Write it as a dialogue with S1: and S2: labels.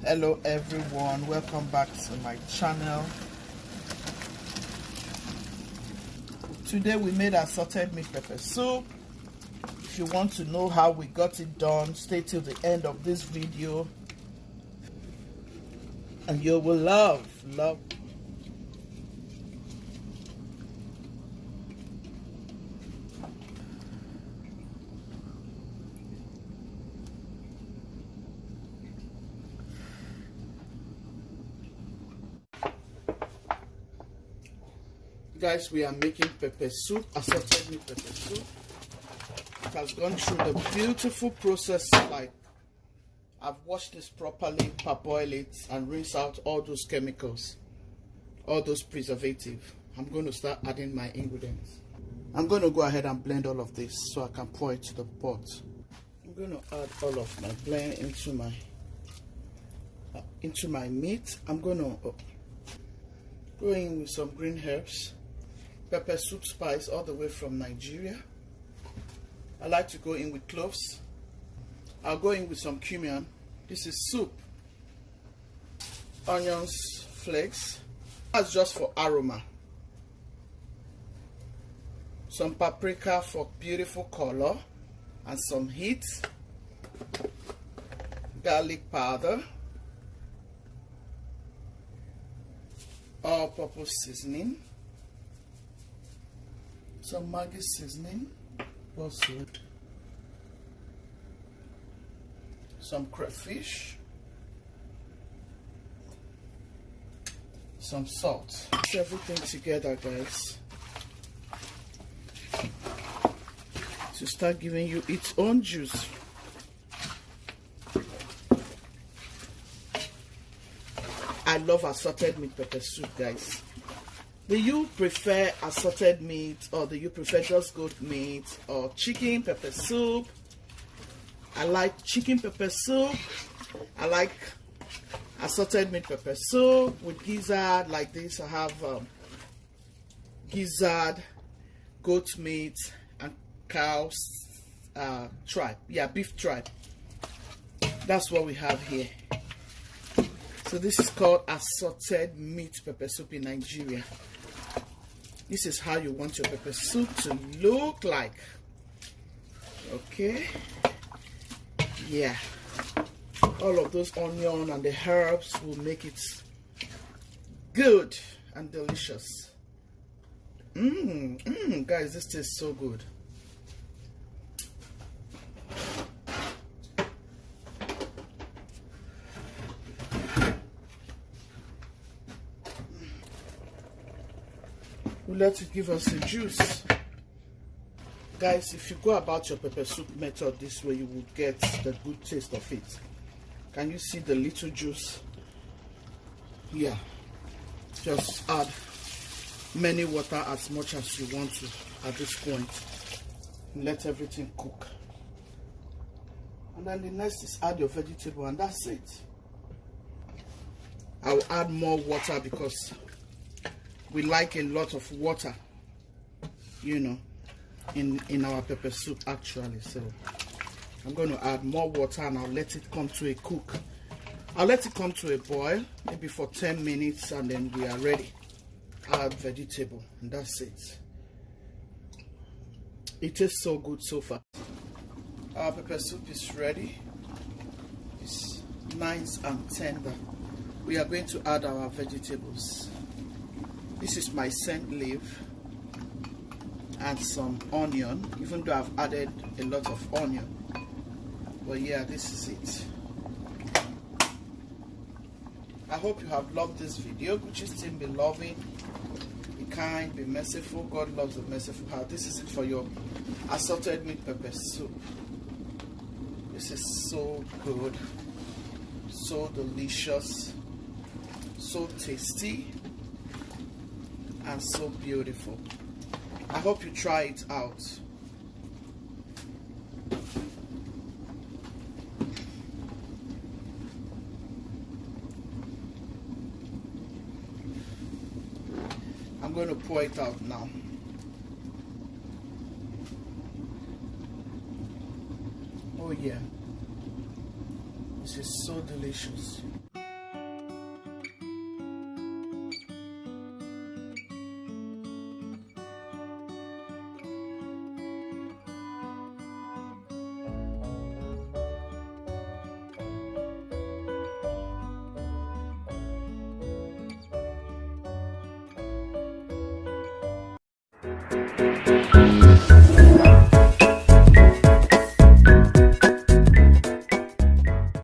S1: Hello everyone, welcome back to my channel. Today we made assorted meat pepper soup. If you want to know how we got it done, stay till the end of this video and you will love. Guys, we are making pepper soup, assorted meat pepper soup. It has gone through the beautiful process. Like, I've washed this properly, parboil it, and rinse out all those chemicals, all those preservatives. I'm going to start adding my ingredients. I'm going to go ahead and blend all of this so I can pour it to the pot. I'm going to add all of my blend into my meat. I'm going to go in with some green herbs. Pepper soup spice all the way from Nigeria. I like to go in with cloves. I'll go in with some cumin. This is soup. Onions, flakes. That's just for aroma. Some paprika for beautiful color and some heat. Garlic powder. All-purpose seasoning. Some Maggi seasoning, also some crayfish, some salt. Mix everything together, guys, to start giving you its own juice. I love assorted meat pepper soup, guys. Do you prefer assorted meat, or do you prefer just goat meat, or chicken pepper soup? I like chicken pepper soup. I like assorted meat pepper soup with gizzard like this. I have gizzard, goat meat, and cow's tripe. Yeah, beef tripe. That's what we have here. So this is called assorted meat pepper soup in Nigeria. This is how you want your pepper soup to look like. Okay. Yeah. All of those onion and the herbs will make it good and delicious. Guys, this tastes so good. We let it give us a juice. Guys, if you go about your pepper soup method this way, you will get the good taste of it. Can you see the little juice? Yeah. Just add many water as much as you want to at this point. Let everything cook. And then the next is add your vegetable, and that's it. I'll add more water because we like a lot of water, you know, in our pepper soup actually. So I'm going to add more water and I'll let it come to a cook. I'll let it come to a boil, maybe for 10 minutes, and then we are ready. Add vegetable, and that's it. It tastes so good so far. Our pepper soup is ready. It's nice and tender. We are going to add our vegetables. This is my scent leaf and some onion, even though I've added a lot of onion. But yeah, this is it. I hope you have loved this video. Gucci's team be loving, be kind, be merciful. God loves a merciful heart. This is it for your assorted meat pepper soup. This is so good, so delicious, so tasty, and so beautiful. I hope you try it out. I'm going to pour it out now. Oh yeah, this is so delicious.